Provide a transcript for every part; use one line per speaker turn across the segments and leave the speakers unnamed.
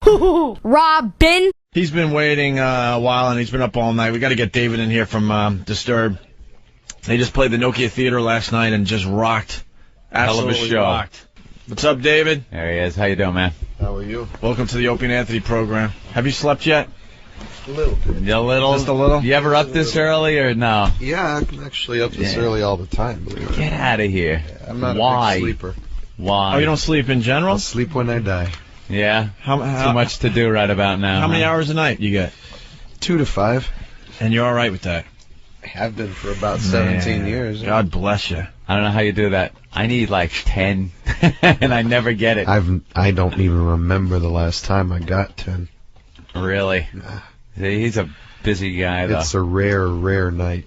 HooHooHooRobin.
He's been waiting a while, and he's been up all night. We got to get David in here from Disturbed. They just played the Nokia Theater last night and just rocked. Absolutely
hell of a show.
rocked. What's up, David?
There he is. How you doing, man?
How are you?
Welcome to the Opie Anthony program. Have you slept yet?
A little bit.
A little?
Just a little?
You ever up this early or no?
Yeah, I'm actually up this early all the time, believe it or
Get
not.
out of here.
Yeah, I'm not
Why?
a big sleeper.
Why?
Oh, you don't sleep in general?
I'll sleep when I die.
Yeah?
How
Too much to do right about now.
How many
huh?
hours a night you get?
2 to 5.
And you're all right with that?
I have been for about 17 years.
God bless you.
I don't know how you do that. I need like 10, and I never get it.
I don't even remember the last time I got 10.
Really?
Nah.
He's a busy guy, though.
It's a rare night.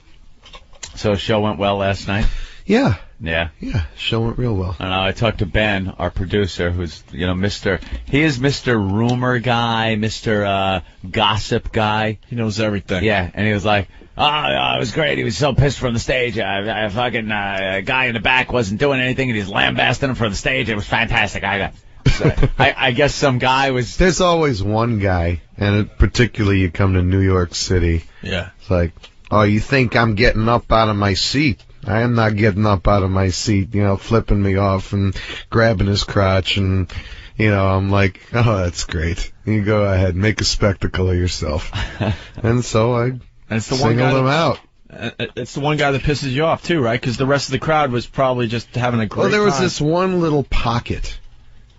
So show went well last night?
Yeah.
Yeah.
Yeah, show went real well.
I don't know. I talked to Ben, our producer, who's, he is Mr. Rumor guy, Mr. Gossip guy.
He knows everything.
Yeah, and he was like, it was great. He was so pissed from the stage. A fucking guy in the back wasn't doing anything, and he's lambasting him from the stage. It was fantastic. I guess some guy was...
There's always one guy, and particularly you come to New York City.
Yeah.
It's like, oh, you think I'm getting up out of my seat? I am not getting up out of my seat, flipping me off and grabbing his crotch, and, I'm like, oh, that's great. You go ahead, make a spectacle of yourself. And so I singled him out.
It's the one guy that pisses you off, too, right? Because the rest of the crowd was probably just having a great time.
Well, there was this one little pocket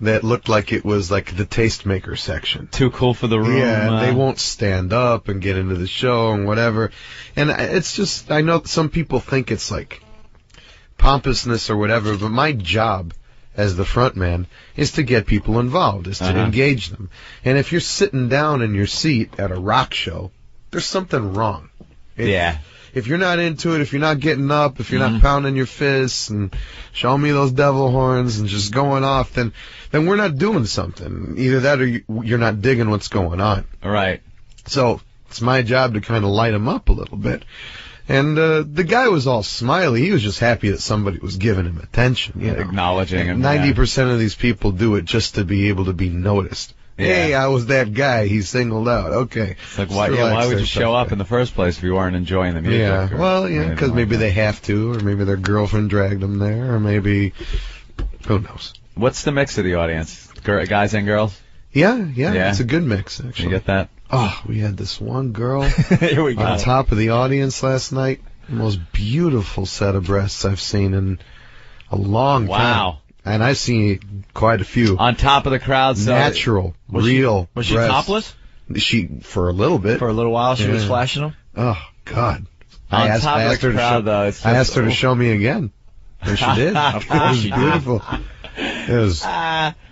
that looked like it was like the tastemaker section.
Too cool for the room.
Yeah, and they won't stand up and get into the show and whatever. And it's just, I know some people think it's like pompousness or whatever, but my job as the front man is to get people involved, is to engage them. And if you're sitting down in your seat at a rock show, there's something wrong. If you're not into it, if you're not getting up, if you're not pounding your fists and showing me those devil horns and just going off, then we're not doing something. Either that or you're not digging what's going on.
Right.
So it's my job to kind of light them up a little bit. And the guy was all smiley. He was just happy that somebody was giving him attention.
Acknowledging him.
90% of these people do it just to be able to be noticed.
Yeah.
Hey, I was that guy he singled out. Okay.
It's like, why would you show up in the first place if you weren't enjoying the music?
Yeah, well, because maybe they have to, or maybe their girlfriend dragged them there, or maybe, who knows.
What's the mix of the audience? Guys and girls?
Yeah, it's a good mix, actually.
You get that?
Oh, we had this one girl
Here we go.
on top of the audience last night. The most beautiful set of breasts I've seen in a long time.
Wow.
And I've seen quite a few.
On top of the crowd, so
Natural, real.
Was she
breasts.
topless?
She, for a little bit.
For a little while, she was flashing them?
Oh, God.
On top of the crowd, though, it's just...
I asked her to show me again. And she did.
Of course she
It
did.
was beautiful. It was,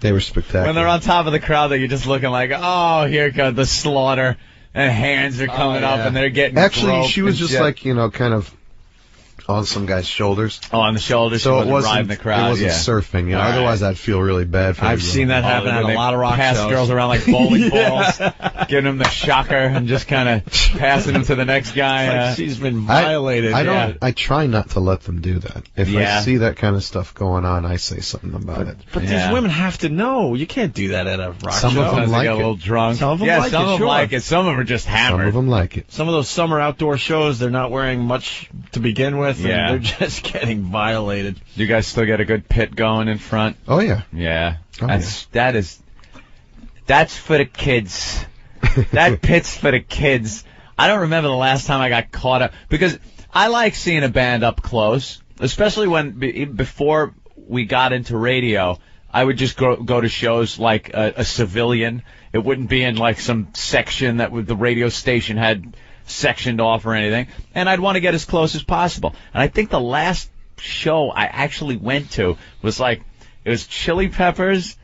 they were spectacular.
When they're on top of the crowd, though, you're just looking like, oh, here comes the slaughter, and hands are coming up, and they're getting
Actually, she was just
shit.
like, kind of on some guy's shoulders.
Oh, on the shoulders,
So
she
it wasn't
riding the crowd.
It wasn't surfing.
All right.
Otherwise, I'd feel really bad for
I've
the girl.
seen that happen at a lot of rock
pass
shows.
girls around like bowling balls, giving them the shocker and just kind of passing them to the next guy.
Like she's been violated.
I try not to let them do that. If I see that kind of stuff going on, I say something about it.
But these women have to know. You can't do that at a rock
Some
show.
of them
Sometimes
like
they get a little
it.
drunk.
Some of them like
some
it,
of them
sure.
like it. Some of them are just hammered.
Some of them like it.
Some of those summer outdoor shows, they're not wearing much to begin with, and they're just getting violated.
You guys still get a good pit going in front?
Oh, yeah.
Yeah.
Oh,
That's for the kids. That pit's for the kids. I don't remember the last time I got caught up, because I like seeing a band up close, especially before we got into radio. I would just go to shows like a civilian. It wouldn't be in like some section that the radio station had sectioned off or anything, and I'd want to get as close as possible. And I think the last show I actually went to was it was Chili Peppers,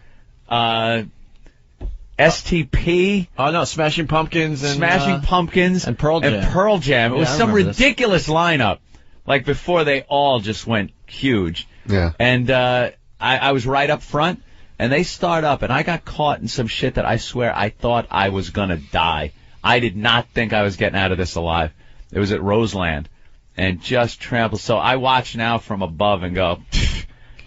STP.
Oh no, Smashing Pumpkins and
and
Pearl Jam.
It was some ridiculous lineup, like before they all just went huge.
Yeah.
And I was right up front, and they start up, and I got caught in some shit that I swear I thought I was gonna die. I did not think I was getting out of this alive. It was at Roseland, and just trampled. So I watch now from above and go,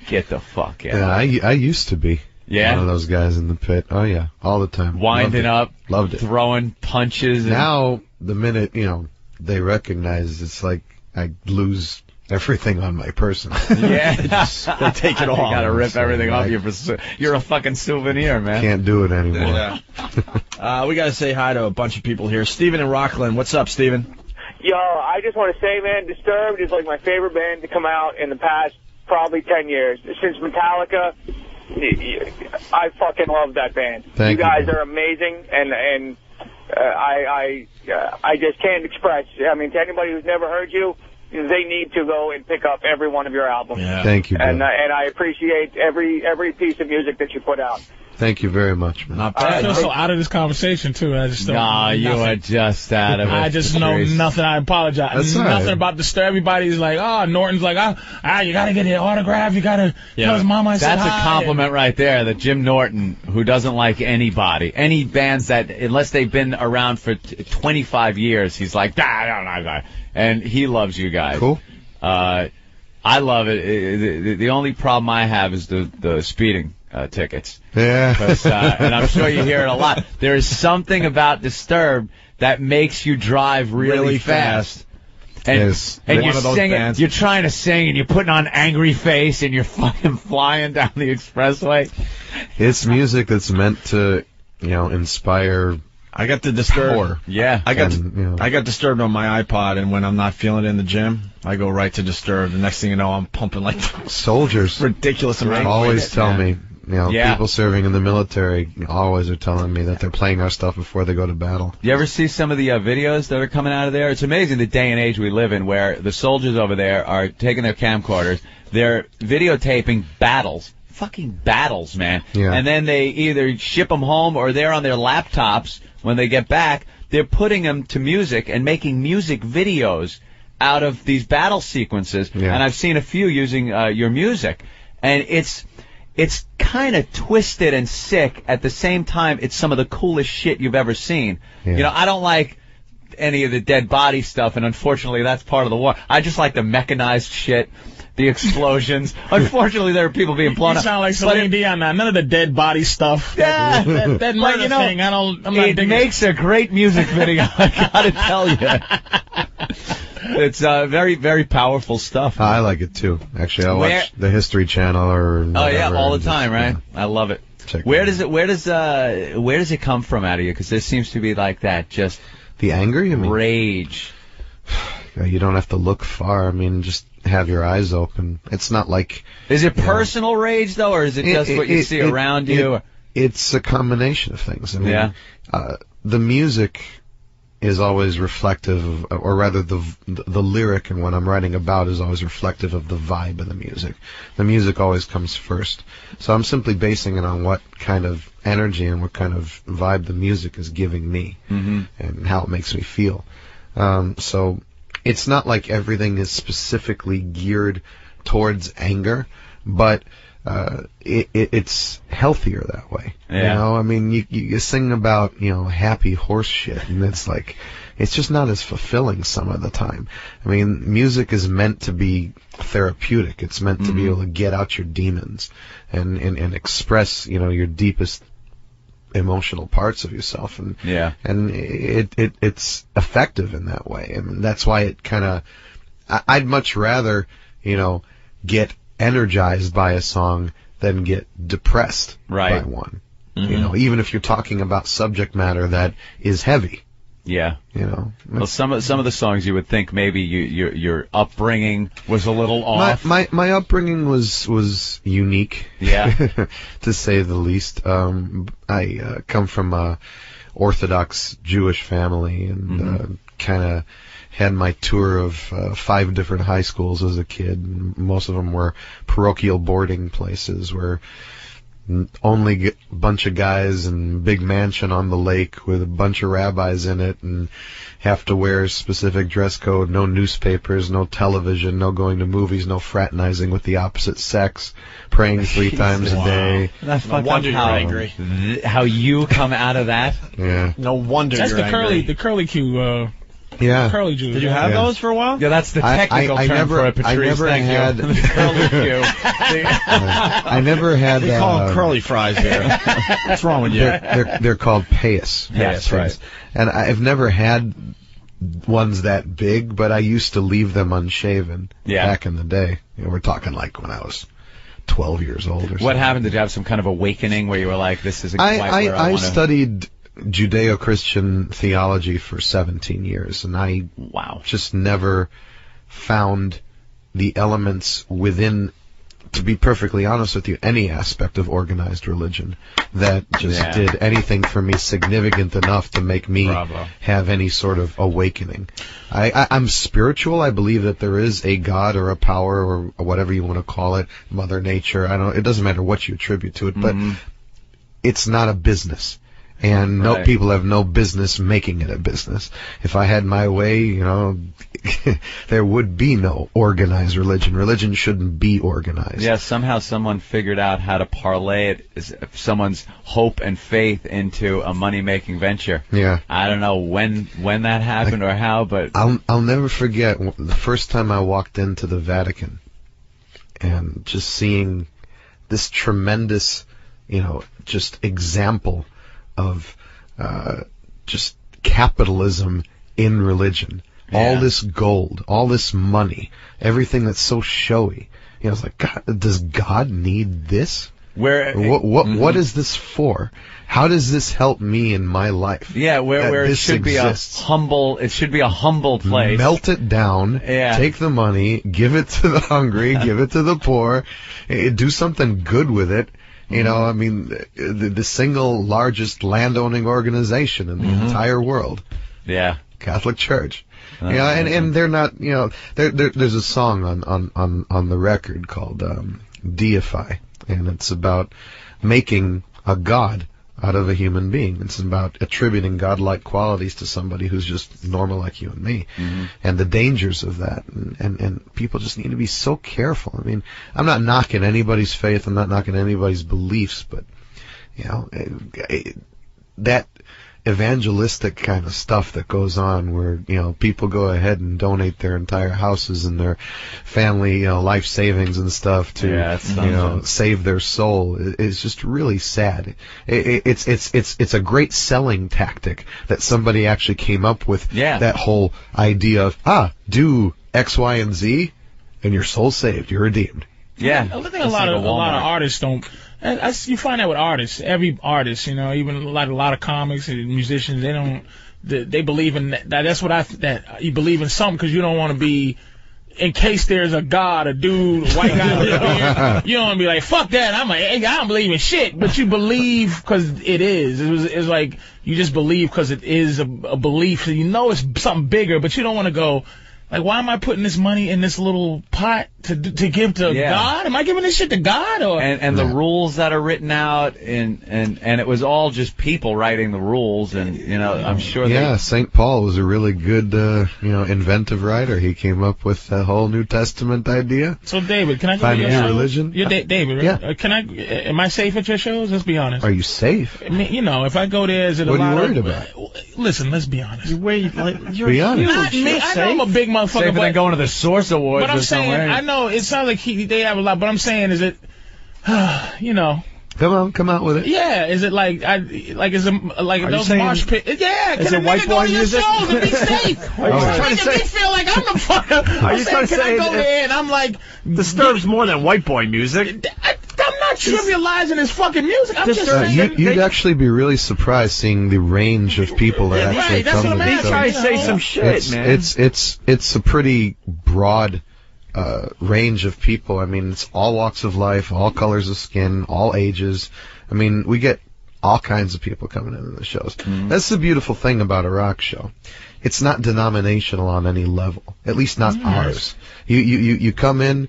get the fuck out.
Yeah, I used to be.
Yeah.
One of those guys in the pit. Oh, yeah. All the time.
Winding up.
Loved it.
Throwing punches.
Now, the minute, they recognize, it's like I lose everything on my person.
Yeah.
They take it all.
You gotta rip
So,
everything off
like,
you. You're a fucking souvenir, man.
Can't do it anymore.
Yeah. We gotta say hi to a bunch of people here. Steven in Rockland. What's up, Steven?
Yo, I just want to say, man, Disturbed is like my favorite band to come out in the past probably 10 years. Since Metallica, I fucking love that band.
Thank
you guys
you.
are amazing, and I just can't express. I mean, to anybody who's never heard you, they need to go and pick up every one of your albums.
Yeah.
Thank you, bro.
And I appreciate every piece of music that you put out.
Thank you very much, man.
Not
I
bad.
feel so out of this conversation, too. I just don't
Nah,
know
you
nothing.
are just out of it.
I just know
Patrice.
nothing. I apologize.
That's all
Nothing
right.
about Disturbed. Everybody's like, Norton's like, you gotta get an autograph. You gotta tell his mama I said
That's a
hi.
compliment right there. That Jim Norton, who doesn't like anybody, any bands that, unless they've been around for 25 years, he's like, and he loves you guys.
Cool.
I love it. The only problem I have is the speeding tickets.
Yeah.
And I'm sure you hear it a lot. There is something about Disturbed that makes you drive really fast. And,
Yes.
and
One
you're
of those
singing,
bands.
you're trying to sing, and you're putting on angry face, and you're fucking flying down the expressway.
It's music that's meant to, inspire
I got the Disturbed.
power.
Yeah.
I got
And,
I got Disturbed on my iPod, and when I'm not feeling it in the gym, I go right to Disturbed. The next thing you know, I'm pumping like
soldiers
ridiculous amount. of
always
weight.
tell me,
Yeah.
people serving in the military always are telling me that they're playing our stuff before they go to battle.
You ever see some of the videos that are coming out of there? It's amazing the day and age we live in where the soldiers over there are taking their camcorders, they're videotaping battles. Fucking battles, man.
Yeah.
And then they either ship them home or they're on their laptops when they get back. They're putting them to music and making music videos out of these battle sequences.
Yeah.
And I've seen a few using your music. And it's kind of twisted and sick. At the same time, it's some of the coolest shit you've ever seen.
Yeah.
I don't like any of the dead body stuff, and unfortunately that's part of the war. I just like the mechanized shit, the explosions. Unfortunately, there are people being blown
You
up.
sound like
But
Celine Dion now. None of the dead body stuff.
Yeah.
That murder thing. I'm not
it
digging.
makes a great music video, I gotta tell you. It's very, very powerful stuff.
I like it too. Actually, I
Where-
watch the History Channel or
Oh yeah,
whatever
all the
and
time,
just,
right? I love it.
check
Where
it
does
out.
where does it come from out of you? Because there seems to be like that, just
The anger, you mean?
rage.
You don't have to look far. I mean, just have your eyes open. It's not like
Is it personal rage though, or is it just what you see around you?
It's a combination of things. I mean,
Yeah.
The music is always reflective of, or rather the lyric and what I'm writing about is always reflective of the vibe of the music. The music always comes first. So I'm simply basing it on what kind of energy and what kind of vibe the music is giving me and how it makes me feel. So it's not like everything is specifically geared towards anger, but it's healthier that way.
Yeah.
I mean, you sing about, happy horse shit, and it's like, it's just not as fulfilling some of the time. I mean, music is meant to be therapeutic. It's meant to be able to get out your demons and express, your deepest emotional parts of yourself. And it's effective in that way. I mean, that's why it kind of, I'd much rather, get energized by a song than get depressed by one. Even if you're talking about subject matter that is heavy.
Yeah. Well, some of the songs you would think maybe your upbringing was a little off.
My upbringing was unique.
Yeah.
To say the least. I come from a Orthodox Jewish family and kind of had my tour of 5 different high schools as a kid. And most of them were parochial boarding places where only a bunch of guys and big mansion on the lake with a bunch of rabbis in it and have to wear a specific dress code, no newspapers, no television, no going to movies, no fraternizing with the opposite sex, praying 3 times a day.
That's
No wonder you're angry.
How you come out of that?
Yeah.
No wonder
That's
you're
the
angry.
curly Q
Yeah.
Curly Jews.
Did you have those for a while?
Yeah, that's the technical term for it, Patrice.
I never
Thank
had.
you. Curly Jew.
I never had.
They call them curly fries here. What's wrong with you?
They're called payas.
Yes, right.
And I've never had ones that big, but I used to leave them unshaven back in the day. You know, we're talking like when I was 12 years old or something.
What happened? Did you have some kind of awakening where you were like, this isn't quite where I want to...
I studied Judeo-Christian theology for 17 years, and I just never found the elements within, to be perfectly honest with you, any aspect of organized religion that just did anything for me significant enough to make me have any sort of awakening. I'm spiritual. I believe that there is a God or a power or whatever you want to call it, Mother Nature. It doesn't matter what you attribute to it, but it's not a business. And people have no business making it a business. If I had my way, you know, there would be no organized religion. Religion shouldn't be organized.
Yeah, somehow someone figured out how to parlay someone's hope and faith into a money-making venture.
Yeah.
I don't know when that happened or how, but...
I'll never forget the first time I walked into the Vatican and just seeing this tremendous, you know, just example of just capitalism in religion. Yeah. All this gold, all this money, everything that's so showy. You know, it's like, God, does God need this? What is this for? How does this help me in my life?
Yeah, where it should exists? Be a humble. It should be a humble place.
Melt it down. Yeah. Take the money, give it to the hungry, give it to the poor, do something good with it. You know, I mean, the single largest landowning organization in the entire world.
Yeah.
Catholic Church. Yeah, and they're not, you know, there's a song on the record called Deify, and it's about making a god out of a human being. It's about attributing godlike qualities to somebody who's just normal like you and me, and the dangers of that. And people just need to be so careful. I mean, I'm not knocking anybody's faith. I'm not knocking anybody's beliefs, but, you know, that evangelistic kind of stuff that goes on where, you know, people go ahead and donate their entire houses and their family, you know, life savings and stuff to, you know, save their soul is just really sad. It's a great selling tactic that somebody actually came up with, that whole idea of, do X, Y, and Z and your soul's saved, you're redeemed.
Yeah. I think a lot of artists don't. You find that with artists. Every artist, you know, even a lot of comics and musicians, they believe in that. That's what that you believe in something because you don't want to be, in case there's a god, a dude, a white guy, you don't want to be like, fuck that. I'm like, hey, I don't believe in shit, but you believe because it is. It's like you just believe because it is a belief. So you know it's something bigger, but you don't want to go. Like, why am I putting this money in this little pot to give to God? Am I giving this shit to God? Or
and the rules that are written out, and it was all just people writing the rules, and, you know, I'm sure
St. Paul was a really good, you know, inventive writer. He came up with the whole New Testament idea.
So, David, can I go to your religion? You're David, right? Yeah. Am I safe at your shows? Let's be honest.
Are you safe?
I mean, you know, if I go there, is it
what
a lot
are you worried
of...
about?
Listen, let's be honest.
Be honest.
Not me. I know I'm a big motherfucker.
Safer than going to the Source Awards.
But I'm saying, I know it sounds like they have a lot, but I'm saying, is it, you know.
Come out with it.
Yeah, is it like is it like
are
those mosh pits? Yeah,
is it white boy music?
Shows and be safe. Are you trying to me feel like I'm the fucker? Are you trying to say? Can I go there and I'm like,
Disturbed's more than white boy music.
I'm not trivializing his fucking music. I'm just saying.
You'd actually be really surprised seeing the range of people that actually come to the show.
Try to say some shit, man.
It's a pretty broad range of people. I mean, it's all walks of life, all colors of skin, all ages. I mean, we get all kinds of people coming into the shows. That's the beautiful thing about a rock show. It's not denominational on any level, at least not ours. You come in,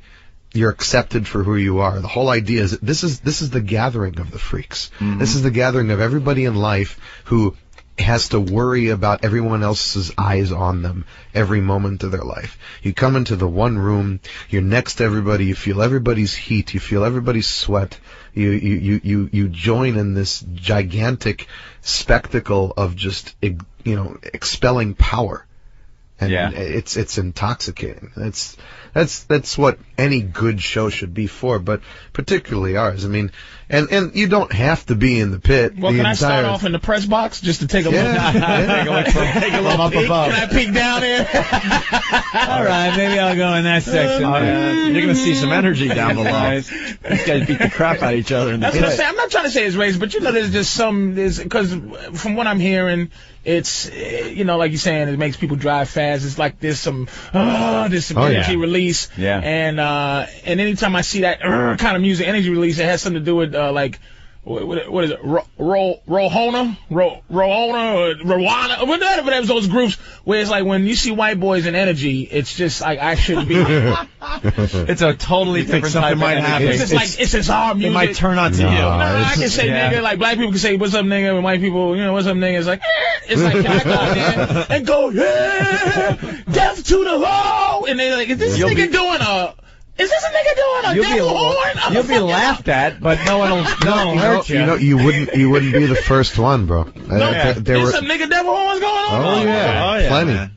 you're accepted for who you are. The whole idea is that this is the gathering of the freaks. This is the gathering of everybody in life who has to worry about everyone else's eyes on them every moment of their life. You come into the one room, you're next to everybody, you feel everybody's heat, you feel everybody's sweat, you join in this gigantic spectacle of just, you know, expelling power. And it's intoxicating. That's what any good show should be for, but particularly ours. I mean, and you don't have to be in the pit.
Well, can I start off in the press box just to take a look? Take a look up above. Can I peek down there?
All right, maybe I'll go in that section.
You're going to see some energy down below. These guys beat the crap out of each other in the pit.
I'm not trying to say it's racist, but there's just because from what I'm hearing, it's like you're saying, it makes people drive fast. It's like there's some energy release.
Yeah.
And anytime I see that kind of music, energy release, it has something to do with what is it? Rohona, or Rwanda, whatever those groups where it's like when you see white boys in energy, it's just like I shouldn't be.
It's a totally different type of energy.
It's just our music.
It might turn on to you.
I can say nigga, like black people can say what's up nigga, and white people, what's up nigga. It's like it's like can I go in there and go death to the law, and they're like, is this nigga doing a devil horn?
You'll be laughed at, but no one will hurt you.
You wouldn't be the first one, bro.
There's some nigga devil horns going on.
Oh yeah,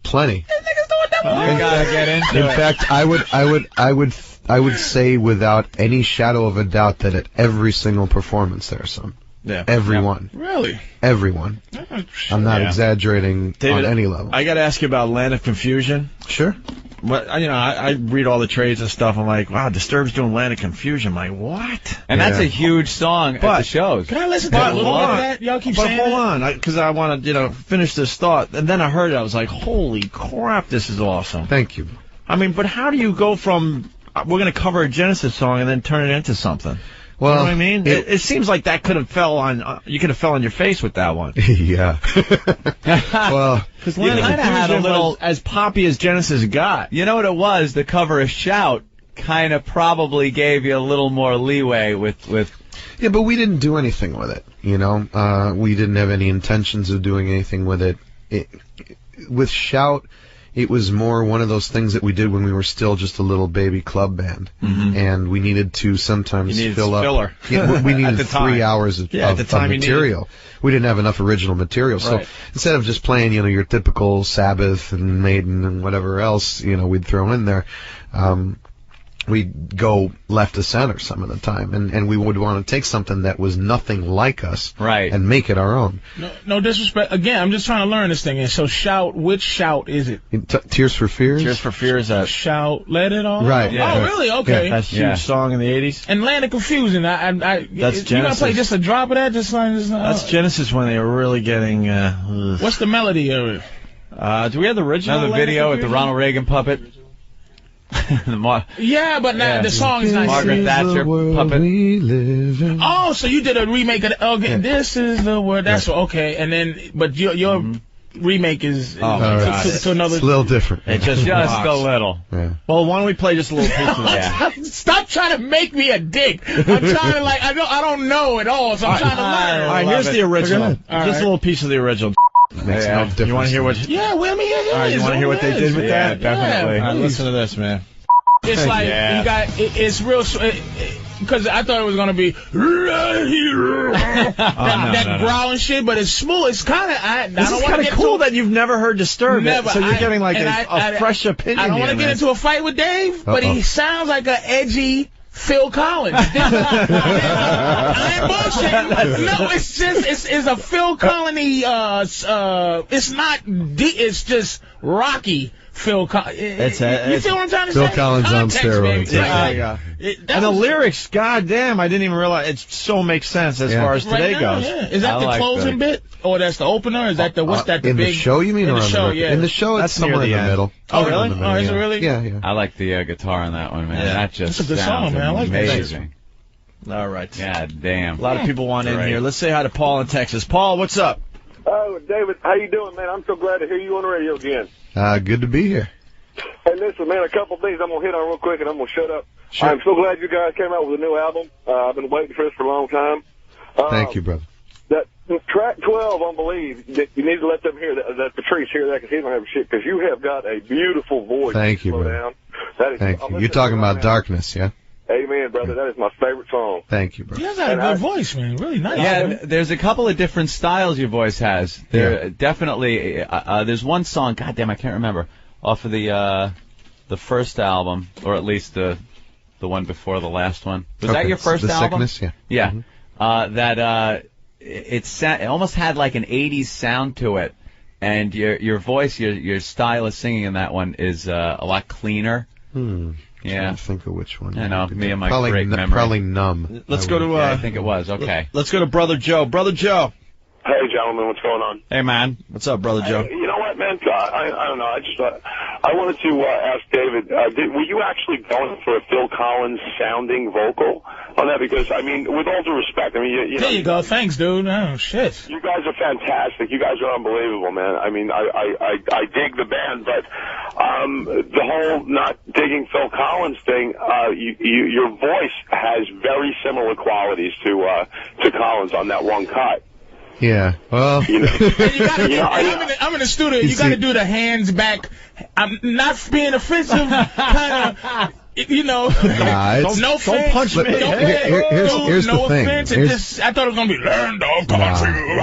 plenty.
This nigga's doing devil horns.
You gotta get into
it. In fact, I would say without any shadow of a doubt that at every single performance there's some.
Yeah.
Everyone.
Really?
Everyone. I'm not exaggerating
David,
on any level.
I got to ask you about Land of Confusion.
Sure.
But, I read all the trades and stuff. I'm like, wow, Disturbed's doing Land of Confusion. I'm like, what?
And that's a huge song at the shows.
Can I listen to a little bit of that? Y'all keep saying
hold on, because I want to, finish this thought. And then I heard it. I was like, holy crap, this is awesome.
Thank you.
I mean, but how do you go from, we're going to cover a Genesis song and then turn it into something? Well, you know what I mean? It seems like that could have fell on, you could have fell on your face with that one.
Yeah. Well,
because Land of Confusion had a little, as poppy as Genesis got.
You know what it was? The cover of Shout kind of probably gave you a little more leeway with.
Yeah, but we didn't do anything with it. We didn't have any intentions of doing anything with it. With Shout, it was more one of those things that we did when we were still just a little baby club band, and we needed to sometimes fill up.
Filler.
Yeah, we needed 3 hours of material. We didn't have enough original material, so instead of just playing, your typical Sabbath and Maiden and whatever else, we'd throw in there. We'd go left to center some of the time, and we would want to take something that was nothing like us, and make it our own.
No disrespect. Again, I'm just trying to learn this thing. And so, Shout, which Shout is it?
Tears for Fears.
Tears for Fears.
Shout, Let It All.
Right.
Yeah. Oh, really? Okay.
That's a huge song in the '80s.
And Land of Confusion.
That's Genesis.
You gonna play just a drop of that?
That's Genesis when they were really getting.
What's the melody of it?
Do we have the original?
Another video with the Ronald Reagan puppet.
Yeah, but now the song is not
Margaret Thatcher puppet.
Oh, so you did a remake of the, okay, this is the word. That's okay. And then, but your remake is to another.
It's a little different.
It's just a little.
Yeah.
Well, why don't we play just a little piece of that?
Stop trying to make me a dick. I'm trying to I don't know at all, so I'm trying to learn.
All right, here's the original. Just
a
little piece of the original.
Makes no difference.
You want to hear what?
Yeah, let me hear it.
All right, you want to hear what they did with that?
Definitely.
All right, listen to this, man.
It's like you got it's real because I thought it was gonna be that growling shit, but it's smooth. It's kind of
This is kind of cool that you've never heard Disturbed.
Never.
So you're getting like a fresh opinion.
I don't want to get into a fight with Dave, but he sounds like an edgy Phil Collins. I ain't bullshitting. No, it's just it's a Phil Collins. It's not. It's just rocky. Phil Collins. You feel what I'm trying to say?
Phil Collins on steroids.
And the lyrics, goddamn, I didn't even realize. It so makes sense as far as today goes.
Yeah. Is that the closing bit, or that's the opener? Is that the what's that? The
in
big
the show, you mean?
In the show, yeah.
In the show, it's somewhere in the middle.
Oh, really? Oh, is it really?
Yeah.
I like the guitar on that one, man.
Yeah.
That just
that's a good
sounds
song, man. I like
amazing.
All right.
God damn.
A lot of people want in here. Let's say hi to Paul in Texas. Paul, what's up?
Oh, David, how you doing, man? I'm so glad to hear you on the radio again.
Good to be here.
Hey, listen, man, a couple of things I'm going to hit on real quick, and I'm going to shut up.
Sure.
I'm so glad you guys came out with a new album. I've been waiting for this for a long time.
Thank you, brother.
That track 12 on Believe, you need to let them hear that Patrice hear that, because he don't have shit, because you have got a beautiful voice.
Thank you, brother.
That is,
Thank you. You're talking about Darkness, yeah?
Amen, brother. That is my favorite song.
Thank you, bro.
You guys got a good voice, man. Really nice.
Yeah, there's a couple of different styles your voice has. There definitely. There's one song. Goddamn, I can't remember. Off of the first album, or at least the one before the last one. Was that your first album?
The Sickness,
Yeah.
Mm-hmm.
It almost had like an 80s sound to it, and your voice, your style of singing in that one is a lot cleaner. Yeah.
I think of which one.
I know, me and my
probably
great memory.
Probably Numb.
Let's go to.
Yeah, I think it was. Okay.
Let's go to Brother Joe. Brother Joe.
Hey, gentlemen, what's going on?
Hey, man.
What's up, Brother Joe?
You know what, man? I don't know. I wanted to ask David, were you actually going for a Phil Collins sounding vocal on that? Because, I mean, with all due respect, I mean, you know.
There you go. Thanks, dude. Oh, shit.
You guys are fantastic. You guys are unbelievable, man. I mean, I dig the band, but the whole not digging Phil Collins thing, your voice has very similar qualities to Collins on that one cut.
Yeah, well,
I'm in the studio. You got to do the hands back. I'm not being offensive, kind of. No offense.
Don't punch me.
Here's
no
the thing.
offense. I thought it was gonna be learned off country.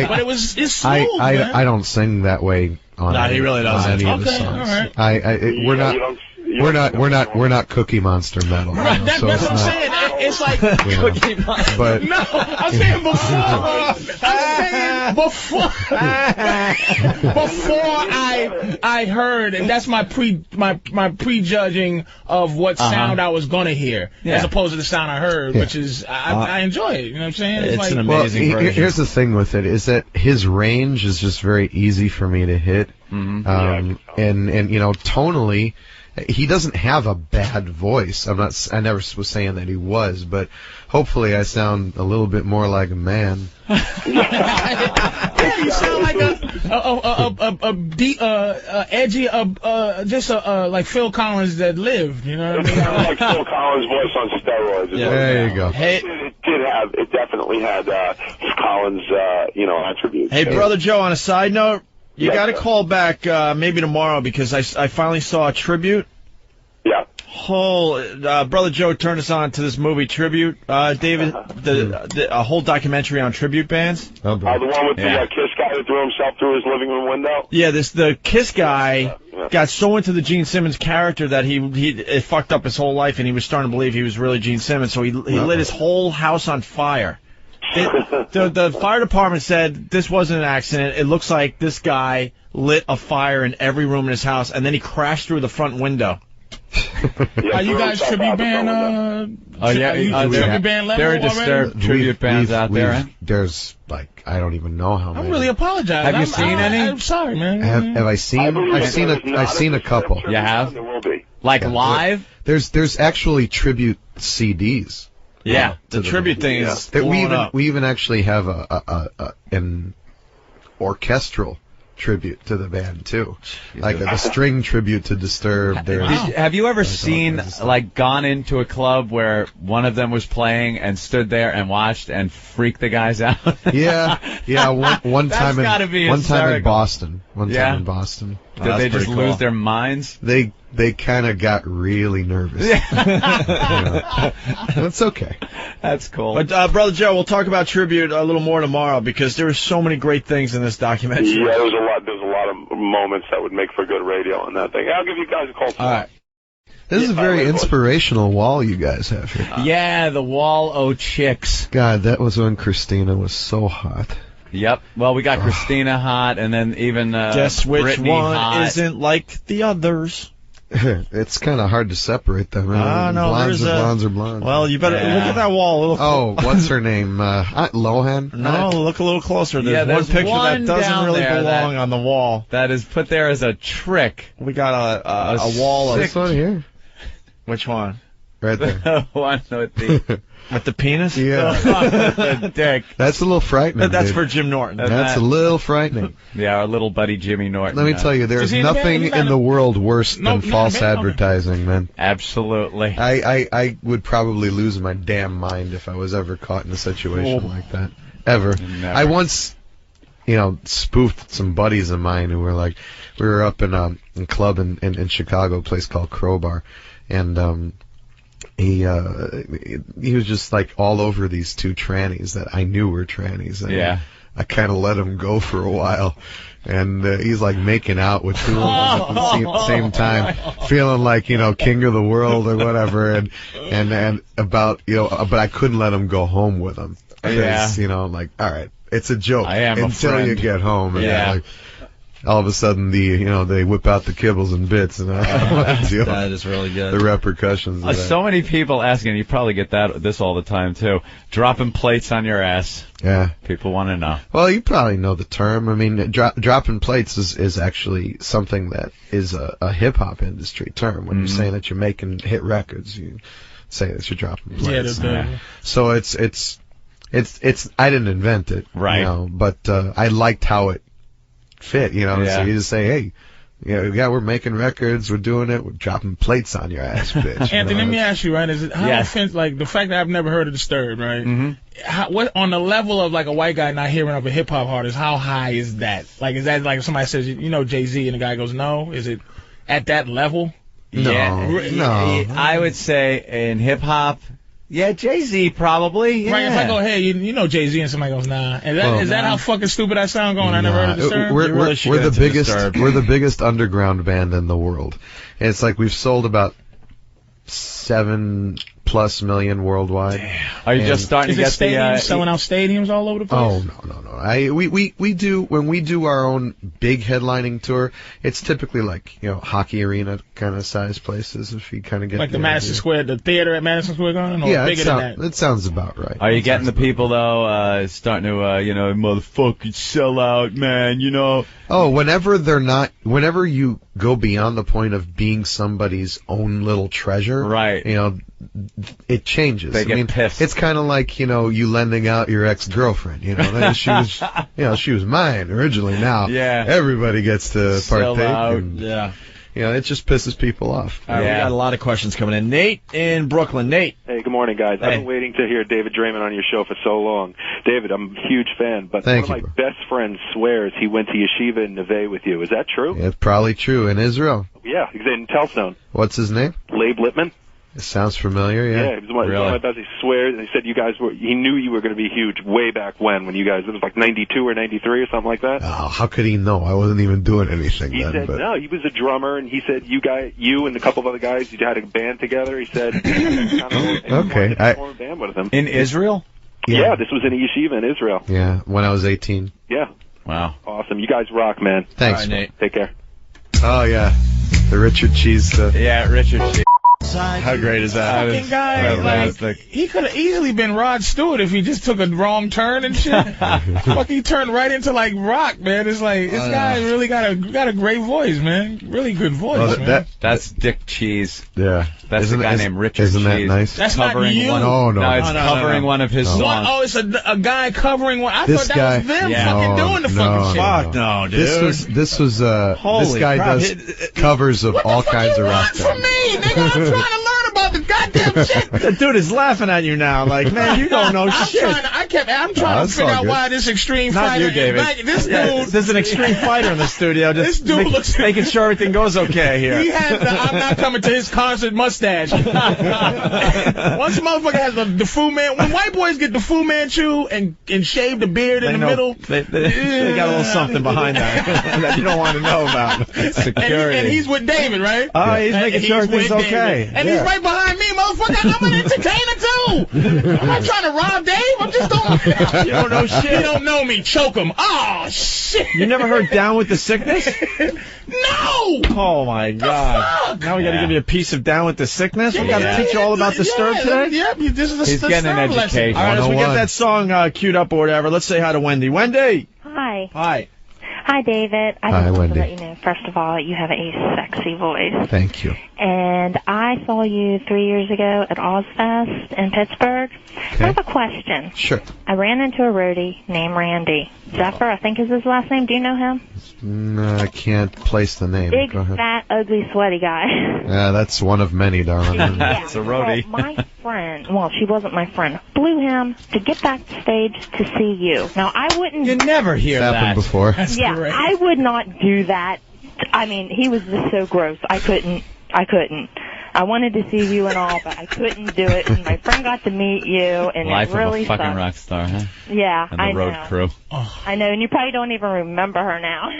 But
it's smooth, man.
I don't sing that way on.
No, he really doesn't.
Any of the songs.
All right.
We're not Cookie Monster metal.
Right, that's what I'm saying. It's like
Cookie Monster.
But
no, I'm saying before I heard, and that's my prejudging of what sound I was gonna hear, as opposed to the sound I heard, which is I enjoy it. You know what I'm saying?
It's
like,
an amazing version.
Here's the thing with it is that his range is just very easy for me to hit, and tonally. He doesn't have a bad voice. I never was saying that he was, but hopefully I sound a little bit more like a man.
You sound like edgy, just like Phil Collins that lived. You know what I mean?
Like Phil Collins' voice on steroids.
Yeah, there you go.
Hey,
it definitely had Collins, attributes.
Hey, Brother Joe. On a side note. You got to call back maybe tomorrow because I finally saw a tribute.
Yeah.
Brother Joe turned us on to this movie Tribute, David, a whole documentary on tribute bands.
The one with the Kiss guy that threw himself through his living room window?
Yeah, the Kiss guy got so into the Gene Simmons character that it fucked up his whole life, and he was starting to believe he was really Gene Simmons, so he lit his whole house on fire. The fire department said this wasn't an accident. It looks like this guy lit a fire in every room in his house, and then he crashed through the front window.
Are you guys tribute band? Tribute band level
there are Disturbed tribute bands out there. Right?
There's I don't even know how many.
I'm really apologizing.
Have you seen any?
I'm sorry, man.
Have I seen? I've seen a couple.
You have?
There will be.
Like live?
There's actually tribute CDs.
Yeah, the tribute thing is blowing up.
We even actually have an orchestral tribute to the band too, like a string tribute to Disturbed.
Have you ever seen gone into a club where one of them was playing and stood there and watched and freaked the guys out?
yeah. One time in Boston.
Did they just lose their minds?
They kind of got really nervous. That's okay.
That's cool.
But Brother Joe, we'll talk about Tribute a little more tomorrow because there were so many great things in this documentary.
Yeah, there's a lot of moments that would make for good radio on that thing. I'll give you guys a call tomorrow.
All right.
This is a very inspirational wall you guys have here.
Yeah, the wall o' chicks.
God, that was when Christina was so hot.
Yep. Well, we got Christina hot, and then even
guess which
Britney
one
hot.
isn't like the others.
It's kind of hard to separate them. Blondes are blondes.
Well, you better look at that wall.
What's her name? Lohan?
No, look a little closer. There's one picture that doesn't really belong on the wall.
That is put there as a trick.
We got a wall of...
This one here?
Which one?
Right there.
The one with the...
With the penis?
Yeah.
The dick.
That's a little frightening.
That's
dude.
for Jim Norton.
That's a little frightening.
Yeah, our little buddy Jimmy Norton.
Let me tell you, there's nothing in the world worse than false advertising, man.
Absolutely.
I would probably lose my damn mind if I was ever caught in a situation like that. Ever.
Never.
I once, spoofed some buddies of mine who were we were up in a club in Chicago, a place called Crowbar, and he was just like all over these two trannies that I knew were trannies. And I kind of let him go for a while. And he's like making out with two of them at the same time, feeling like, you know, king of the world or whatever. And about, you know, but I couldn't let him go home with him. Because, you know, I'm like, all right, it's a joke until you get home. And like, all of a sudden, they whip out the kibbles and bits, and
that is really good.
The repercussions. Of that.
So many people asking. You probably get this all the time too. Dropping plates on your ass.
Yeah,
people want to know.
Well, you probably know the term. I mean, dropping plates is actually something that is a hip hop industry term. When you're saying that you're making hit records, you say that you're dropping plates. So it's I didn't invent it,
right?
You know, but I liked how it fit, you know. So you just say, hey, we're making records, we're doing it, we're dropping plates on your ass, bitch.
Anthony, let me ask you, right? Is it how offensive, like the fact that I've never heard of Disturbed, right? What on the level of like a white guy not hearing of a hip hop artist? How high is that? Like, is that like if somebody says, you know, Jay-Z, and the guy goes, no? Is it at that level?
No.
I would say in hip hop. Yeah, Jay-Z probably. Yeah.
Right, if I go, hey, you know Jay-Z, and somebody goes, nah. Is that how fucking stupid I sound going? I never heard of Disturbed?
We're the biggest underground band in the world. And it's like we've sold about 7+ million worldwide.
Damn. Are you just starting to get
the selling out stadiums all over the place?
Oh no. We do when we do our own big headlining tour. It's typically like, you know, hockey arena kind of size places. If you kind of get
like the Madison Square, the theater at Madison Square Garden, or bigger than that.
That sounds about right.
Are you getting the people though starting to motherfucking sell out, man? You know.
Oh, whenever you go beyond the point of being somebody's own little treasure,
right?
You know, it changes.
They get pissed.
It's kind of like, you know, you lending out your ex-girlfriend. You know, she was mine originally. Now, everybody gets to partake. You know, it just pisses people off.
We got a lot of questions coming in. Nate in Brooklyn. Nate.
Hey, good morning, guys. I've been waiting to hear David Draiman on your show for so long. David, I'm a huge fan, but one of my best friends swears he went to yeshiva in Neve with you. Is that true?
It's probably true. In Israel.
Yeah, he's in Telstone.
What's his name?
Leib Lippman.
It sounds familiar, yeah.
Yeah, he was one of my best. He swears, and he said he knew you were going to be huge way back when you guys, it was like 92 or 93 or something like that.
Oh, how could he know? I wasn't even doing anything
then. He said, no, he was a drummer, and he said you and a couple of other guys, you had a band together. He said,
okay.
I formed a band with him.
In Israel?
Yeah, this was in a yeshiva in Israel.
Yeah, when I was 18.
Yeah.
Wow.
Awesome. You guys rock, man.
Thanks.
All right, Nate.
Take care.
Oh, yeah. The Richard Cheese stuff.
Yeah, Richard Cheese.
How great is that?
Fucking guy, he could have easily been Rod Stewart if he just took a wrong turn and shit. Fuck, he turned right into like rock, man. It's like this guy really got a great voice, man. Really good voice, man.
That's Dick Cheese.
Yeah,
that's a guy named Richard Cheese.
Isn't that nice?
That's covering
not you.
No, it's covering one of his songs.
Oh, it's a guy covering one. I thought that was them fucking doing the fucking shit.
Fuck no, dude.
This was this guy does covers of all kinds of rock
stuff. From me, nigga, I'm trying to learn about the goddamn shit.
The dude is laughing at you now, like, man, you don't know shit.
I'm trying to figure out why this extreme fighter.
Not you, David.
This dude.
There's an extreme fighter in the studio. Just
this dude looks
making sure everything goes okay here.
He has the I'm not coming to his concert mustache. Once a motherfucker has the Fu Man, when white boys get the Fu Manchu and shave the beard in the middle,
they got a little something behind that that you don't want to know about. Security.
And he's with David, right?
Oh, he's making sure everything's okay.
And he's right behind me, motherfucker. I'm an entertainer too. I'm not trying to rob Dave. I'm just don't.
You don't know shit.
You don't know me. Choke him. Oh shit.
You never heard Down with the Sickness?
No.
Oh my God. Now we got to give you a piece of Down with the Sickness. We got to teach you all about Disturbed today.
Yep. This is
He's getting an education.
All right, as we get that song queued up or whatever, let's say hi to Wendy. Wendy.
Hi.
Hi.
Hi, David. I just wanted to let you know, first of all, you have a sexy voice.
Thank you.
And I saw you 3 years ago at Ozfest in Pittsburgh.
Okay.
I have a question.
Sure.
I ran into a roadie named Randy. Zephyr, I think is his last name. Do you know him?
No, I can't place the name.
Big, fat, ugly, sweaty guy.
Yeah, that's one of many, darling.
Yeah.
It's a roadie.
Well, my friend, well, she wasn't my friend, flew him to get backstage to see you. Now, I wouldn't...
You never hear that.
Happened before.
Yeah, great. I would not do that. I mean, he was just so gross. I couldn't. I wanted to see you and all, but I couldn't do it. And my friend got to meet you, and
Life
it really
of a fucking
sucked.
rock star, huh?
Yeah,
And the
I
road
know.
crew.
I know, and you probably don't even remember her now.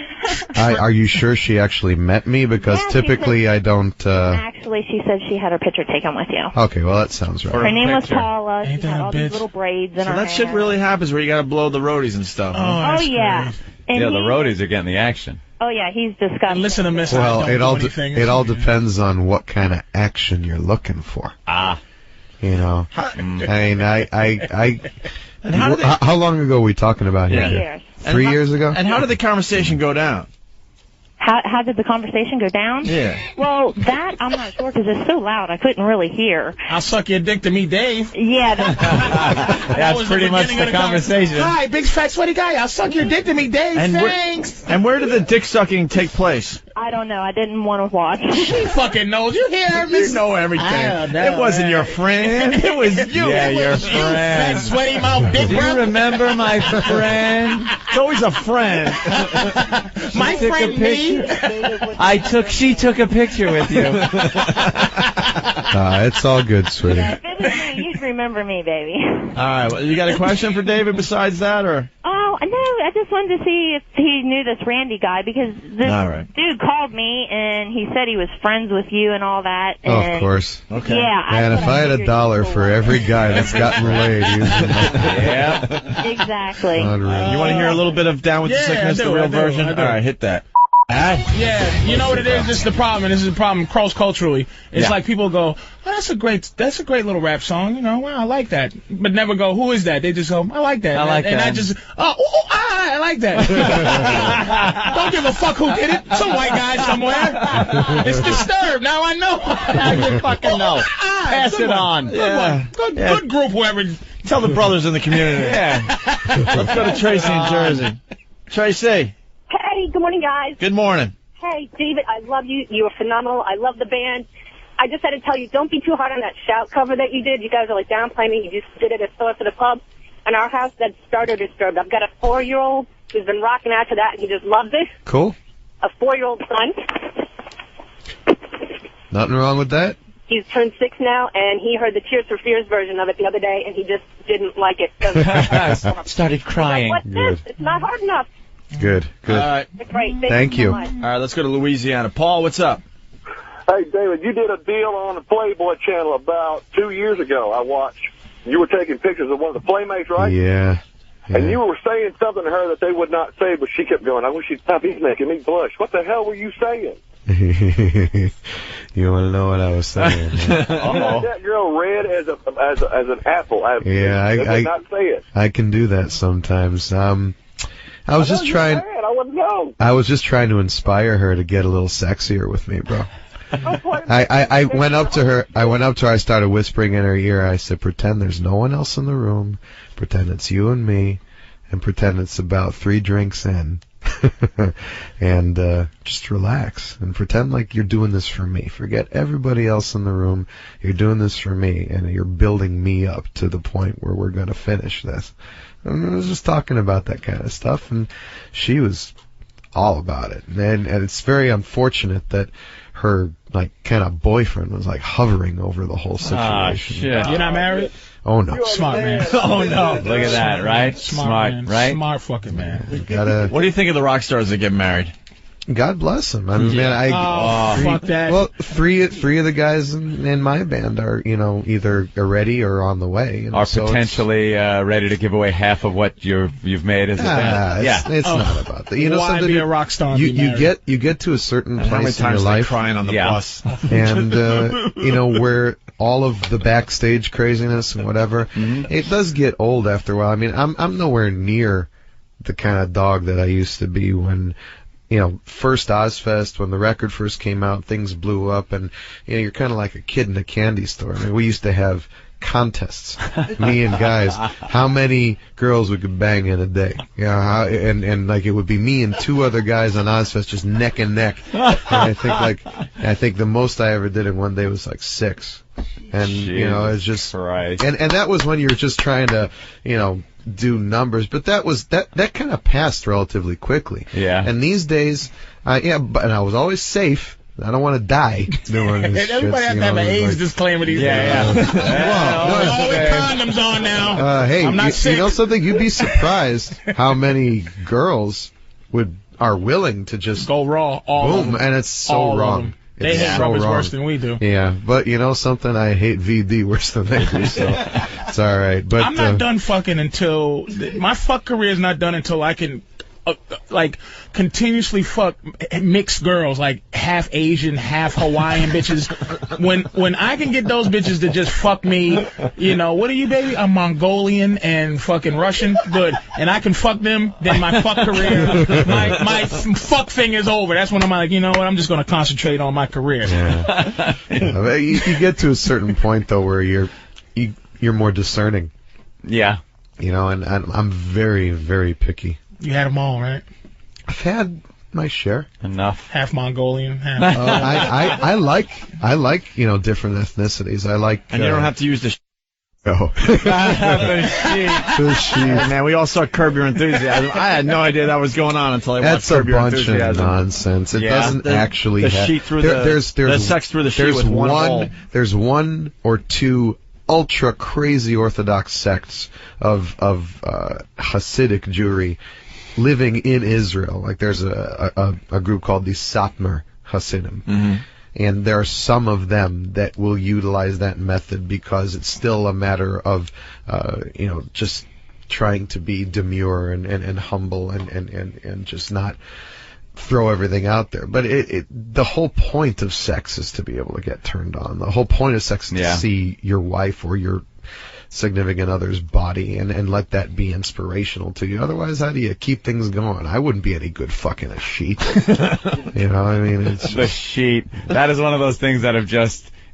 Are you sure she actually met me? Because
Yeah,
typically I don't.
Actually, she said she had her picture taken with you.
Okay, well that sounds right.
Her name was
picture.
Paula. She
Ain't that
had
a
all these
bitch?
little braids in
So
her
that shit
hair.
really happens where you gotta blow the roadies and stuff.
Oh,
Huh?
that's
yeah.
crazy.
And
Yeah, the
he-
roadies are getting the action.
Oh, yeah, he's disgusting.
And listen to Miss.
Well,
I don't do anything.
it all depends on what kind of action you're looking for.
Ah.
You know, I mean,
And how did they,
how long ago are we talking about here?
3 years.
3 years ago?
and how did the conversation go down?
How did the conversation go down?
Yeah.
Well, that I'm not sure because it's so loud I couldn't really hear.
I'll suck your dick to me, Dave.
Yeah.
That's pretty much the conversation.
Hi, big fat sweaty guy. I'll suck your dick to me, Dave.
And
Thanks.
And where did the dick sucking take place?
I don't know. I didn't want to watch.
She fucking knows. You hear her, Miss?
You know everything.
I don't know,
It wasn't your friend. It was you.
Yeah, your
Fat,
friend.
sweaty mouth, big
Do you
breath.
remember my friend?
It's always a friend.
My
took a
friend, me.
She took a picture with you.
It's all good, sweetie.
If it was me, you'd remember me, baby.
All right. Well, you got a question for David besides that, or?
Oh, no, I just wanted to see if he knew this Randy guy because this
All right.
dude called me and he said he was friends with you and all that.
Oh,
And
of course.
Okay.
Yeah.
Man, if I had
figured
$1
you
for
were.
every guy that's gotten laid,
Yeah.
Exactly.
unreal.
You want to hear a little bit of Down with the
Yeah,
Sickness,
I do,
the real
I do,
version?
I do.
All right, hit that.
Yeah, you know what it is? This is the problem, and this is the problem cross-culturally. It's
Yeah.
like people go, oh, that's a great little rap song, you know, wow, I like that. But never go, who is that? They just go, I like that.
I like
and
that.
I just, I like that. Don't give a fuck who did it. Some white guy somewhere. It's Disturbed. Now I know.
I fucking know. Pass
Good
it
one.
on.
Good one. Good group, whoever.
Tell the brothers in the community.
Yeah.
Let's go to Tracy in Jersey. Tracy,
Hey, good morning, guys.
good morning.
Hey, David, I love you. You are phenomenal. I love the band. I just had to tell you, don't be too hard on that Shout cover that you did. You guys are like downplaying it. You just did it at Source at a pub. In our house, that's starter Disturbed. I've got a 4-year-old who's been rocking out to that, and he just loves it.
Cool.
A 4-year-old son.
Nothing wrong with that.
He's turned 6 now, and he heard the Tears for Fears version of it the other day, and he just didn't like it. So,
Started crying.
what's this? It's not hard enough.
Good.
All right.
It's great.
Thank you.
So much.
All right, let's go to Louisiana. Paul, what's up?
Hey, David, you did a deal on the Playboy channel about 2 years ago. I watched. You were taking pictures of one of the Playmates, right?
Yeah.
And you were saying something to her that they would not say, but she kept going, I wish you'd stop. He's making me blush. What the hell were you saying?
You want to know what I was saying?
You got that girl red as an apple.
Yeah,
I did not say it.
I can do that sometimes. I was just trying.
I wouldn't know.
I was just trying to inspire her to get a little sexier with me, bro. I went up to her. I started whispering in her ear. I said, "Pretend there's no one else in the room. Pretend it's you and me, and pretend it's about 3 drinks in, and just relax and pretend like you're doing this for me. Forget everybody else in the room. You're doing this for me, and you're building me up to the point where we're going to finish this." And I was just talking about that kind of stuff, and she was all about it. And it's very unfortunate that her kind of boyfriend was hovering over the whole situation.
Ah, shit.
You're not married?
Oh no.
Smart man.
Oh, no.
Look at that, right?
Smart, man.
right?
Smart fucking man.
What do you think of the rock stars that get married?
God bless him. I mean, man,
fuck that.
Well, three of the guys in my band are, either ready or on the way.
Are
so
potentially ready to give away half of what you've made as a band.
It's not about that.
Why
something
be a rock star and be
you
married?
get to a certain
And how many
place in your
times are they
life,
crying on the bus?
and where all of the backstage craziness and whatever, it does get old after a while. I mean, I'm nowhere near the kind of dog that I used to be when. First Ozfest, when the record first came out, things blew up, and you're kind of like a kid in a candy store. I mean, we used to have contests, me and guys, how many girls we could bang in a day. And it would be me and 2 other guys on Ozfest just neck and neck. And I think the most I ever did in one day was 6. And it's just
Christ.
and that was when you were just trying to do numbers, but that kind of passed relatively quickly.
Yeah.
And these days, but I was always safe I don't want to die doing this.
Everybody has to have an AIDS disclaimer these days.
Yeah.
Well, with condoms on now.
Hey,
I'm not sick.
You know something? You'd be surprised how many girls are willing to just
go raw.
Boom, and it's so wrong.
They hate rubbers worse than we do.
Yeah, but you know something? I hate VD worse than they do, so it's all right. But
I'm not done fucking until my fuck career is not done until I can continuously fuck mixed girls, like half Asian, half Hawaiian bitches. When I can get those bitches to just fuck me, you know, what are you, baby? I'm Mongolian and fucking Russian. Good. And I can fuck them, then my fuck career, my fuck thing is over. That's when I'm like, you know what? I'm just going to concentrate on my career.
Yeah. You get to a certain point, though, where you're more discerning.
Yeah.
You know, and I'm very, very picky.
You had them all, right?
I've had my share.
Enough.
Half Mongolian, half.
I like different ethnicities. I like.
And you don't have to use the.
Oh.
The sheet. Man, we all saw Curb Your Enthusiasm. I had no idea that was going on until I watched Curb Your Enthusiasm.
That's a bunch of nonsense. It doesn't actually.
The sheet through the sex through the sheet with one hole.
There's one or two ultra crazy Orthodox sects of Hasidic Jewry living in Israel. Like there's a group called the Satmar Hasidim.
Mm-hmm.
And there are some of them that will utilize that method because it's still a matter of, just trying to be demure and humble and just not throw everything out there. But the whole point of sex is to be able to get turned on. The whole point of sex is to see your wife or your significant other's body and let that be inspirational to you. Otherwise, how do you keep things going? I wouldn't be any good fucking a sheet. You know, I mean, it's
the sheet. That is one of those things that have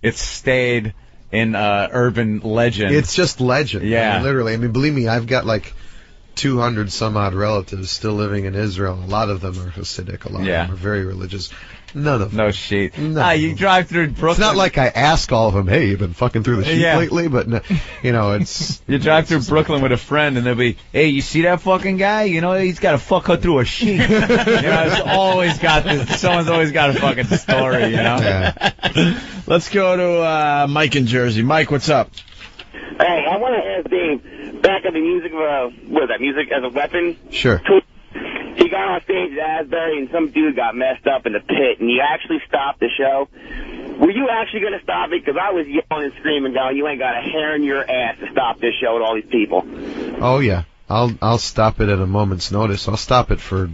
it's stayed in urban legend.
It's just legend.
Yeah.
I mean, literally. I mean, believe me, I've got like 200 some odd relatives still living in Israel. A lot of them are Hasidic. A lot of them are very religious. None of them.
No sheet. You drive through Brooklyn.
It's not like I ask all of them, hey, you've been fucking through the sheet lately, but, it's...
You drive through Brooklyn with a friend, and they'll be, hey, you see that fucking guy? You know, he's got to fuck her through a sheet. It's always got this. Someone's always got a fucking story, you know?
Yeah. Let's go to Mike in Jersey. Mike, what's up?
Hey, I want to ask Dave, back on the music Music as a Weapon?
Sure.
He got on stage at Asbury, and some dude got messed up in the pit, and you actually stopped the show. Were you actually going to stop it? Because I was yelling and screaming, going, you ain't got a hair in your ass to stop this show with all these people.
Oh, yeah. I'll stop it at a moment's notice. I'll stop it for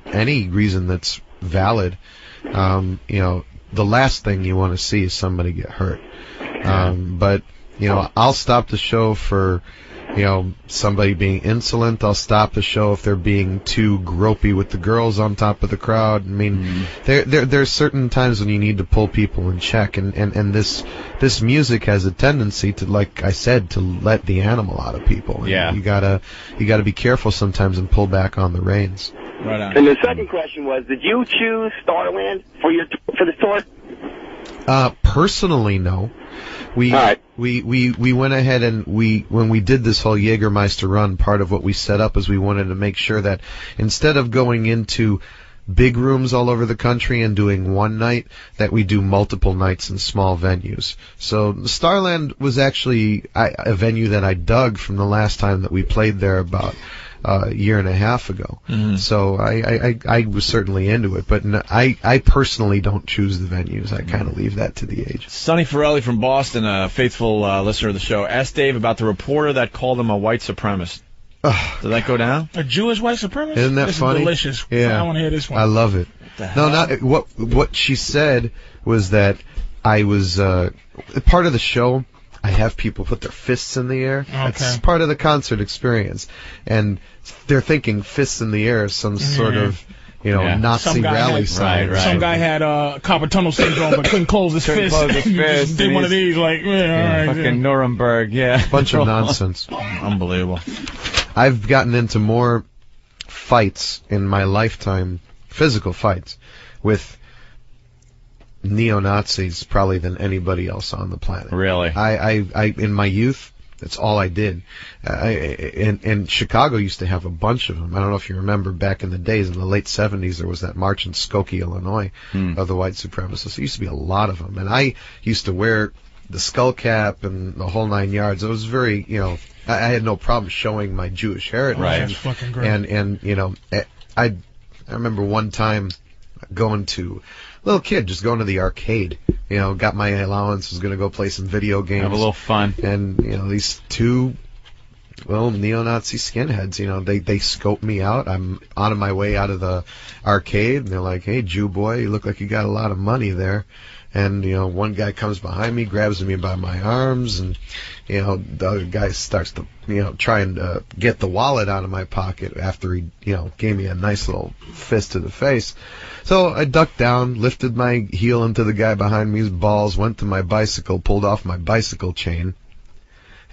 any reason that's valid. The last thing you want to see is somebody get hurt. But, I'll stop the show for... somebody being insolent. I'll stop the show if they're being too gropey with the girls on top of the crowd. I mean, there's certain times when you need to pull people in check, and this music has a tendency to, like I said, to let the animal out of people. And you gotta be careful sometimes and pull back on the reins.
Right on.
And the second question was, did you choose Starland for the tour?
Personally, no. We went ahead and when we did this whole Jägermeister run, part of what we set up is we wanted to make sure that instead of going into big rooms all over the country and doing one night, that we do multiple nights in small venues. So Starland was actually a venue that I dug from the last time that we played there about a year and a half ago.
Mm-hmm.
So I was certainly into it, but I personally don't choose the venues. I kind of leave that to the age.
Sonny Forelli from Boston, a faithful listener of the show, asked Dave about the reporter that called him a white supremacist. Did that go down?
A Jewish white supremacist?
Isn't that
this
funny?
Is delicious.
Yeah.
I want to hear this one.
I love it. No, not what she said was that I was part of the show. I have people put their fists in the air. Okay. That's part of the concert experience, and they're thinking fists in the air is some sort of Nazi rally sign.
Right. Some guy had carpal tunnel syndrome but couldn't close his fist. Just did one of these, like, all right.
Fucking Nuremberg,
Bunch of nonsense.
Unbelievable.
I've gotten into more fights in my lifetime, physical fights, with neo-Nazis probably than anybody else on the planet.
Really?
I in my youth, That's all I did. And Chicago used to have a bunch of them. I don't know if you remember back in the days, in the late 70s, there was that march in Skokie, Illinois, of the white supremacists. There used to be a lot of them. And I used to wear the skull cap and the whole 9 yards. It was very, I had no problem showing my Jewish heritage.
Right. That's fucking great.
And I remember one time going to, little kid, just going to the arcade. Got my allowance, was going to go play some video games.
Have a little fun.
And, these two, neo-Nazi skinheads, they scope me out. I'm on my way out of the arcade, and they're like, "Hey, Jew boy, you look like you got a lot of money there." And, one guy comes behind me, grabs me by my arms, and, the other guy starts to, trying to get the wallet out of my pocket after he, gave me a nice little fist to the face. So I ducked down, lifted my heel into the guy behind me's balls, went to my bicycle, pulled off my bicycle chain,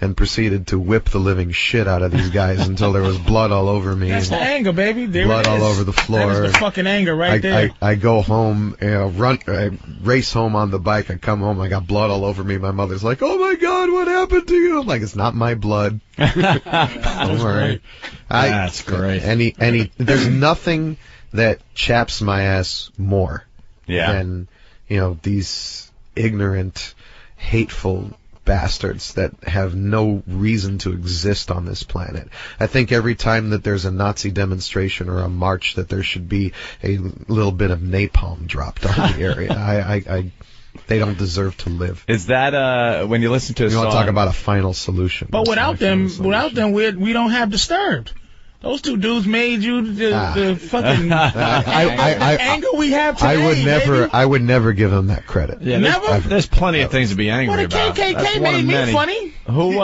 and proceeded to whip the living shit out of these guys until there was blood all over me.
That's the anger, baby. There
blood all over the floor.
That is the fucking anger right there.
I go home, I race home on the bike. I come home, I got blood all over me. My mother's like, "Oh my God, what happened to you?" I'm like, "It's not my blood." Don't worry.
That's great.
There's nothing that chaps my ass more than, these ignorant, hateful bastards that have no reason to exist on this planet. I think every time that there's a Nazi demonstration or a march that there should be a little bit of napalm dropped on the area. They don't deserve to live.
Is that when you listen to a song?
You want to talk about a final solution.
But without them, we don't have Disturbed. Those two dudes made you the fucking anger we have today.
I would never give them that credit.
Yeah, there's plenty of things to be angry about.
The KKK made me funny.
Who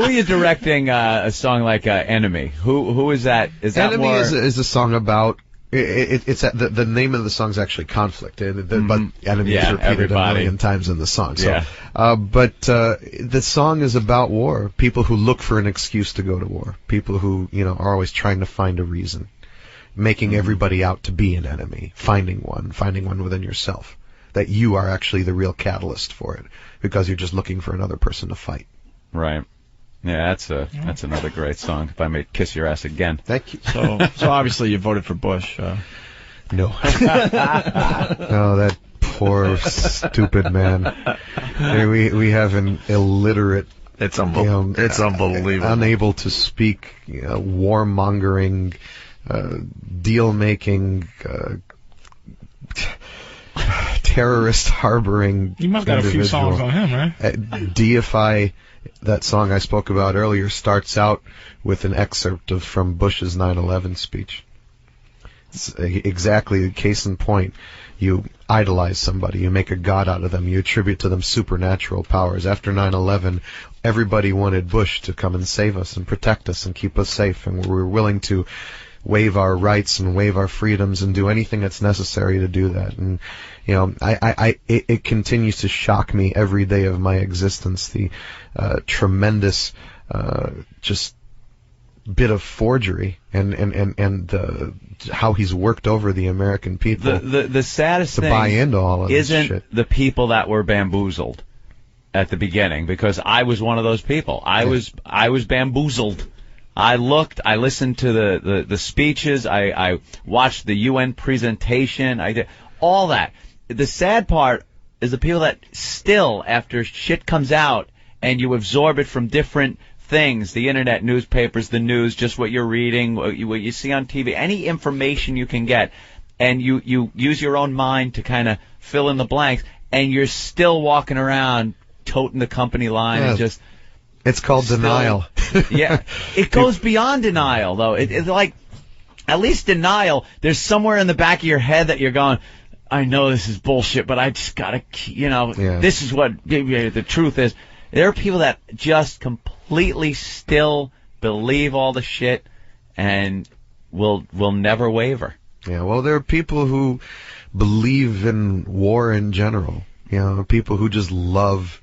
are you directing a song like Enemy? Who is that? Is that
Enemy
more...
is a song about. It's the name of the song is actually Conflict, but Enemy is repeated a million times in the song. So, but the song is about war. People who look for an excuse to go to war. People who are always trying to find a reason, making everybody out to be an enemy. Finding one within yourself. That you are actually the real catalyst for it, because you're just looking for another person to fight.
Right. Yeah, that's another great song. If I may kiss your ass again.
Thank you.
So obviously you voted for Bush.
No. No, that poor stupid man. We have an illiterate.
It's it's unbelievable.
Unable to speak, warmongering, deal-making, terrorist harboring.
You must got a few songs on him, right?
Deify. That song I spoke about earlier starts out with an excerpt from Bush's 9/11 speech. It's exactly the case in point. You idolize somebody, you make a god out of them, you attribute to them supernatural powers. After 9/11, everybody wanted Bush to come and save us and protect us and keep us safe, and we were willing to waive our rights and waive our freedoms and do anything that's necessary to do that. And it continues to shock me every day of my existence, the tremendous just bit of forgery and how he's worked over the American people.
The saddest thing
buy into all of this
isn't
shit.
The people that were bamboozled at the beginning, because I was one of those people. I was bamboozled. I listened to the speeches, I watched the UN presentation, I did all that. The sad part is the people that still, after shit comes out and you absorb it from different things, the internet, newspapers, the news, just what you're reading, what you see on TV, any information you can get, and you use your own mind to kind of fill in the blanks, and you're still walking around toting the company line and just...
It's called denial.
Yeah. It goes beyond denial, though. It's like, at least denial, there's somewhere in the back of your head that you're going, I know this is bullshit, but I just gotta, this is what the truth is. There are people that just completely still believe all the shit and will never waver.
Yeah, well, there are people who believe in war in general. People who just love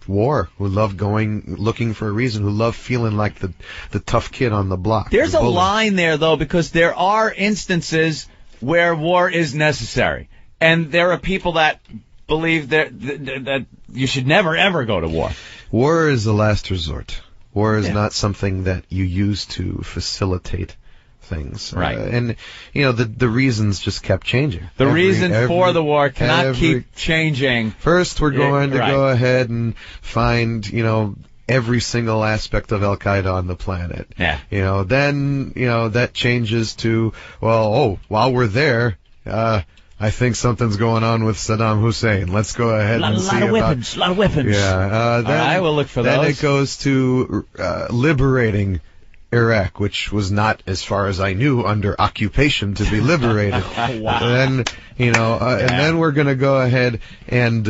war, who love looking for a reason, who love feeling like the tough kid on the block.
There's a line there, though, because there are instances where war is necessary. And there are people that believe that you should never, ever go to war.
War is the last resort. War is not something that you use to facilitate things.
Right.
And, the reasons just kept changing.
The reason for the war cannot keep changing.
First, we're going to go ahead and find, every single aspect of Al-Qaeda on the planet.
Yeah.
Then, that changes to, while we're there, I think something's going on with Saddam Hussein. Let's go ahead and see about...
A lot of weapons.
Yeah. Then,
I will look for those.
Then it goes to liberating Iraq, which was not, as far as I knew, under occupation to be liberated.
Wow.
Then, and then we're going to go ahead and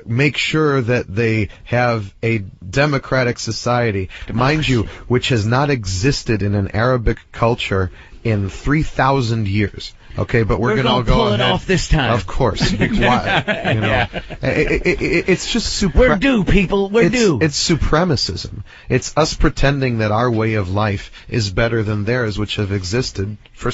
make sure that they have a democratic society, mind you, which has not existed in an Arabic culture in 3,000 years. Okay, but we're gonna
pull
ahead.
it off this time.
Of course. It's just
we're due, people. We're due.
It's supremacism. It's us pretending that our way of life is better than theirs, which have existed for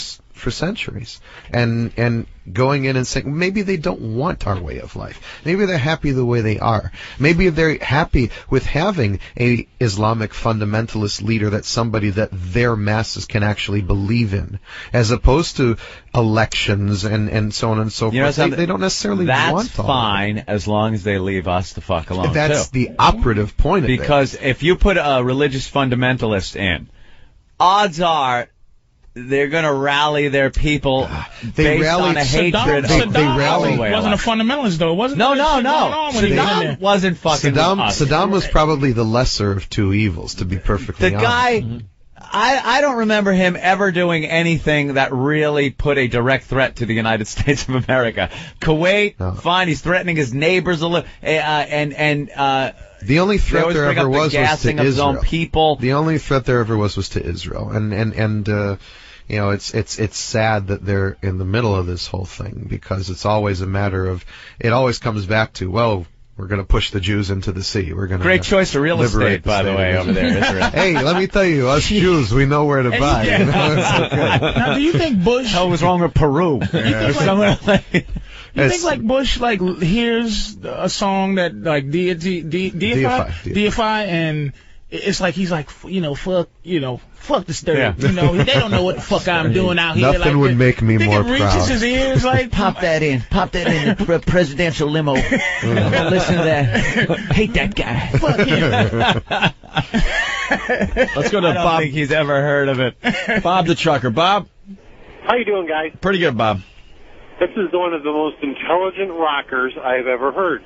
centuries, and going in and saying maybe they don't want our way of life. Maybe they're happy the way they are. Maybe they're happy with having a Islamic fundamentalist leader that's somebody that their masses can actually believe in, as opposed to elections and so on and so forth. They don't necessarily want all
That's fine as long as they leave us the fuck alone.
That's the operative point of it.
Because if you put a religious fundamentalist in, odds are they're going to rally their people based on a hatred.
Saddam wasn't a fundamentalist, though, wasn't
No.
Saddam
wasn't fucking
Saddam was probably the lesser of two evils, to be perfectly honest.
The guy, I don't remember him ever doing anything that really put a direct threat to the United States of America. Kuwait, fine, he's threatening his neighbors a little,
the only threat there ever was to Israel.
People.
The only threat there ever was to Israel, and it's sad that they're in the middle of this whole thing, because it's always a matter of, it always comes back to, we're going to push the Jews into the sea. We're going to
great choice of real estate, by the way, over there, Israel.
Hey, let me tell you, us Jews, we know where to buy. It's okay.
Now, do you think Bush?
Hell was wrong with Peru?
You think like Bush hears a song that deify, and it's like he's like, fuck this dirt.
Yeah.
They don't know what the fuck I'm doing out here.
Nothing would make me more
proud. It reaches his ears like
pop that in the presidential limo. Listen to that. Hate that guy.
Fuck him.
Let's go to
Bob. I don't think he's ever heard of it.
Bob the trucker. Bob,
how you doing, guys?
Pretty good, Bob.
This is one of the most intelligent rockers I've ever heard.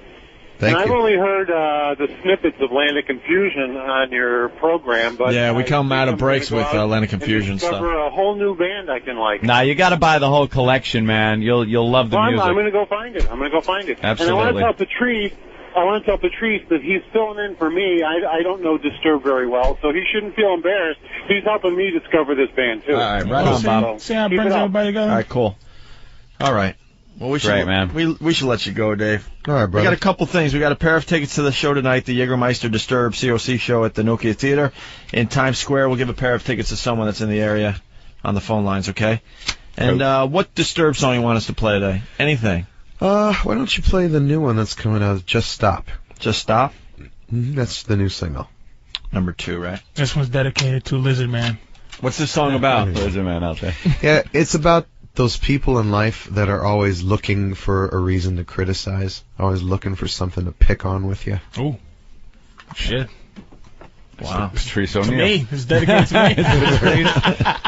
Thank you.
I've only heard the snippets of Land of Confusion on your program, but
yeah, we come out of breaks with Land of Confusion stuff.
Discover a whole new band I can like.
Nah, you got to buy the whole collection, man. You'll love the music.
I'm going to go find it.
Absolutely.
And I want to tell Patrice that he's filling in for me. I don't know Disturbed very well, so he shouldn't feel embarrassed. He's helping me discover this band too.
All right, right on, Bob.
See how it brings everybody together.
All right, cool. All right. Well, we should let you go, Dave.
All right, brother.
We got a couple things. We got a pair of tickets to the show tonight, the Jägermeister Disturbed COC show at the Nokia Theater in Times Square. We'll give a pair of tickets to someone that's in the area on the phone lines, okay? And what Disturbed song you want us to play today? Anything?
Why don't you play the new one that's coming out, Just Stop?
Just Stop?
Mm-hmm. That's the new single.
Number 2, right?
This one's dedicated to Lizard Man.
What's this song about?
Lizard Man out there.
Yeah, it's about those people in life that are always looking for a reason to criticize, always looking for something to pick on with you.
Ooh. Shit.
Wow. Patrice Oneal.
To me. It's dedicated to me.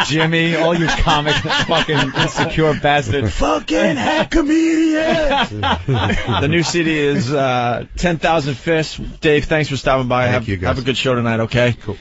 Jimmy, all you comic fucking insecure bastard.
Fucking hack comedian.
The new CD is 10,000 Fists. Dave, thanks for stopping by.
Thank you, guys.
Have a good show tonight, okay?
Cool.